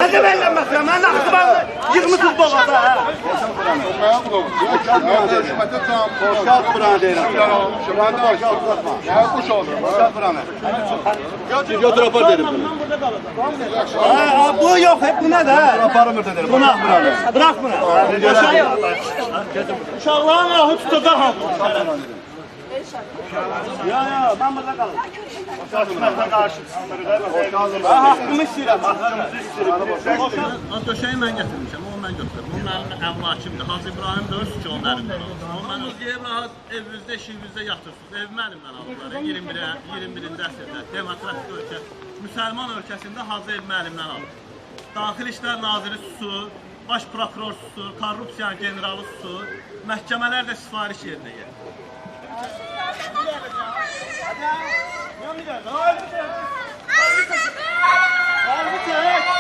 Hadi benimle mesela, ben aklıma yıkmışız babada. Boşalt buranı deyirəm. Buranı boşalt uzatma. Kuş oldu. Boşalt buranı. Götür apar dedim. Bu yok, hep buna da. Aparım dedim. Buna buranı. Bırak bunu. Uşaqların ahı tutacaq ha. Ya, ben burada kalırım. Boşaltmaya karşı. Hakkımı istəyirəm, haqqımızı istəyirəm. Döşəyi mən gətirmişəm, onu mən götürürüm. Onun mənim əmlakimdir. Hacı İbrahim döyüş ki, onun əlimdən aldım. Mən özgəyə rahat evinizdə, işinizdə yatırsınız. Evimi əlimdən aldılar. 21-ci əsrdə demokratik ölkə, müsəlman ölkəsində Hacı evimi əlimdən aldı. Daxili İşlər Naziri susur, Baş prokuror susur, korrupsiyanın generalı susur, məhkəmələr də sifariş yerinə gelir. Harbi çek!